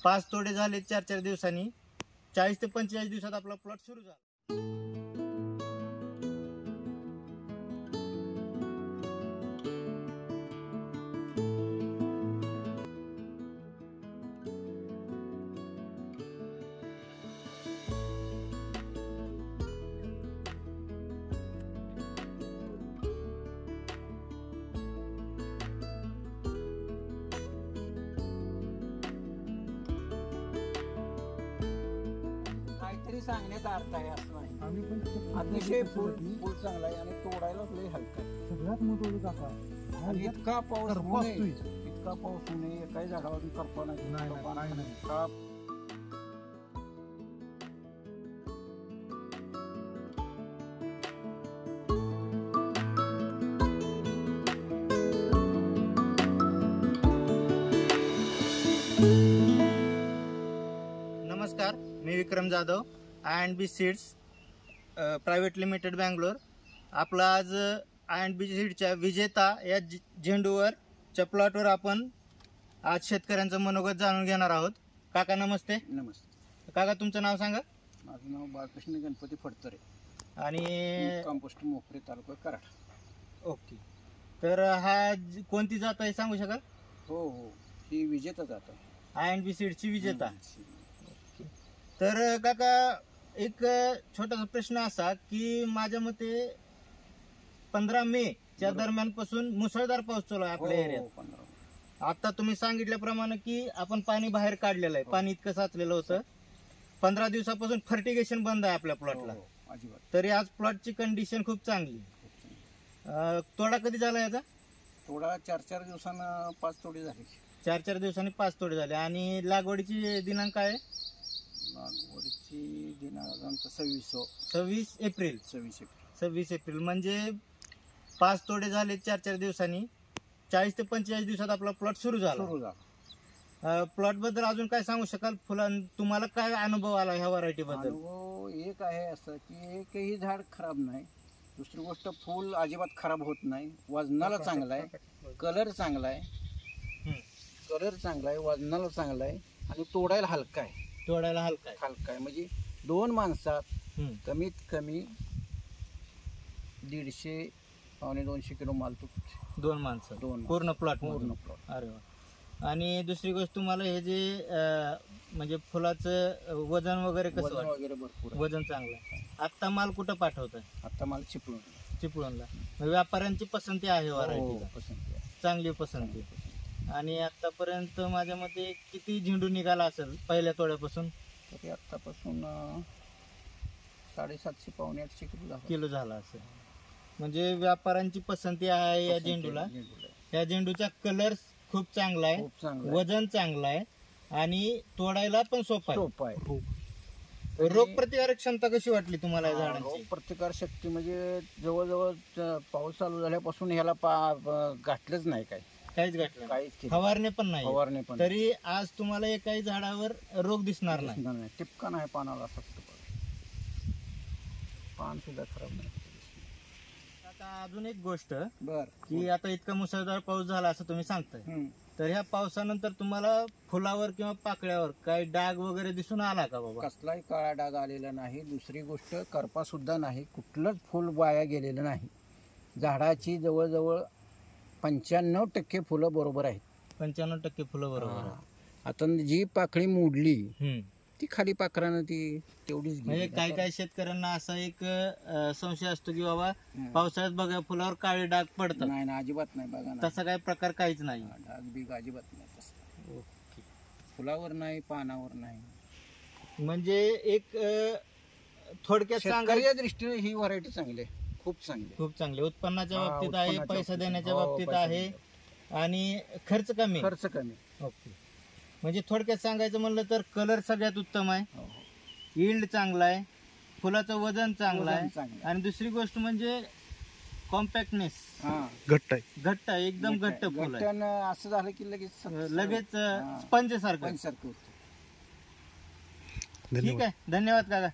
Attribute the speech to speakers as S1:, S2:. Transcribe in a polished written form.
S1: 5 तोडे झाले 4-4 दिवसांनी. 40 ते 45 दिवसात आपला प्लॉट सुरू झाला.
S2: काहीतरी सांगण्याचा अर्थ आहे असं नाही. आम्ही पण अतिशय फुल चांगला आहे आणि तोडायला लय हलका आहे. सगळ्यात महत्वाचं काका आणि इतका पाऊस होऊ नये काही झाडावरून करपा नाही.
S1: नमस्कार, मी Vikram Jadhav, I&B seeds private limited Bangalore. आपला आज I&B सीडच्या विजेता या झेंडूवरच्या प्लॉटवर आपण आज शेतकऱ्यांचं मनोगत जाणून घेणार आहोत. काका नमस्ते.
S2: नमस्ते
S1: काका, तुमचं नाव सांगा.
S2: माझं नाव बाळकृष्ण गणपती फडतरे
S1: आणि
S2: कंपोस्ट मोपरे, तालुका कराड.
S1: ओके, तर हा कोणती जात आहे सांगू शकाल?
S2: हो, ही विजेता जात आहे,
S1: I&B सीडची विजेता. तर काका, एक छोटासा प्रश्न असा की माझ्या मते 15 मेच्या दरम्यान पासून मुसळधार पाऊस चालू आहे आपल्या एरियात. आता तुम्ही सांगितल्याप्रमाणे की आपण पाणी बाहेर काढलेलं आहे, पाणी इतकं साचलेलं होतं. 15 दिवसापासून फर्टिगेशन बंद आहे आपल्या प्लॉटला. तरी आज प्लॉटची कंडिशन खूप चांगली. तोडा कधी झाला याचा?
S2: तोडा 4-4 दिवसानं 5 तोडे झाले.
S1: 4-4 दिवसांनी 5 तोडे झाले. आणि लागवडीची दिनांक आहे?
S2: लागवडीची दिनांक
S1: 26 एप्रिल. 26 एप्रिल म्हणजे 5 तोडे झाले 4-4 दिवसांनी. 40 ते 45 दिवसात आपला प्लॉट सुरू झाला. प्लॉट बद्दल अजून काय सांगू शकाल? तुम्हाला काय अनुभव आला ह्या व्हरायटी बद्दल?
S2: अनुभव एक आहे असं की एकही झाड खराब नाही. दुसरी गोष्ट, फुल अजिबात खराब होत नाही. वजनाला चांगला आहे, कलर चांगला आहे, वजनाला चांगला आहे आणि तोडायला हलका आहे. हलका आहे म्हणजे 2 माणसात कमीत कमी 150-200 किलो माल तुटतो.
S1: 2 माणसं पूर्ण प्लॉट. अरे वा. आणि दुसरी गोष्ट, तुम्हाला हे जे म्हणजे फुलाचं वजन वगैरे कसं?
S2: वगैरे भरपूर,
S1: वजन चांगलं आहे. आत्ता माल कुठं पाठवतोय?
S2: आता माल
S1: चिपळूणला. व्यापाऱ्यांची पसंती आहे व्हरायटीला? चांगली पसंती. आणि आतापर्यंत माझ्या मते किती झेंडू निघाला असेल पहिल्या तोड्यापासून?
S2: तरी आतापासून 750-800
S1: किलो झाला असेल. म्हणजे व्यापाऱ्यांची पसंती आहे या झेंडूला. या झेंडूचा कलर खूप चांगला आहे, वजन चांगलं आहे आणि तोडायला पण सोपा आहे. रोग प्रतिकारक क्षमता कशी वाटली तुम्हाला या झाडांची?
S2: रोग प्रतिकार शक्ती म्हणजे जवळजवळ पाऊस चालू झाल्यापासून ह्याला गाठलंच नाही,
S1: काहीच गाठलं, फवारणी पण नाही. तरी आज तुम्हाला एकाही झाडावर रोग दिसणार नाही.
S2: टिपका नाही पानाला, फक्त पान सुद्धा खराब नाही.
S1: आता अजून एक गोष्ट की आता इतका मुसळधार पाऊस झाला असं तुम्ही सांगताय, तर ह्या पावसानंतर तुम्हाला फुलावर किंवा पाकळ्यावर काही डाग वगैरे दिसून आला का बाबा?
S2: कसलाही काळा डाग आलेला नाही. दुसरी गोष्ट, करपा सुद्धा नाही. कुठलंच फुल वाया गेलेलं नाही. झाडाची जवळजवळ 95% फुलं बरोबर आहेत.
S1: 95% फुलं बरोबर आहे.
S2: आता जी पाकळी मोडली ती खाली पाखरानं ती तेवढीच.
S1: म्हणजे काही शेतकऱ्यांना असा एक संशय असतो की बाबा पावसाळ्यात बघा फुलावर काळे डाग पडतात.
S2: नाही, अजिबात नाही. बघा,
S1: तसा काही प्रकार काहीच नाही.
S2: डाग बीग अजिबात नाही तसं. ओके. फुलावर नाही, पानावर नाही.
S1: म्हणजे एक थोडक्यात
S2: सांगायच्या दृष्टीने ही व्हरायटी चांगली आहे, खूप चांगली.
S1: उत्पन्नाच्या बाबतीत आहे, पैसा देण्याच्या बाबतीत आहे आणि खर्च कमी. ओके. म्हणजे थोडक्यात सांगायचं म्हणलं तर कलर सगळ्यात उत्तम आहे, यील्ड चांगला आहे, फुलाचं वजन चांगलं आहे आणि दुसरी गोष्ट म्हणजे कॉम्पॅक्टनेस, घट्ट आहे, एकदम घट्ट फुल आहे.
S2: असं झालं की
S1: लगेच स्पंज सारखं. ठीक आहे, धन्यवाद काका.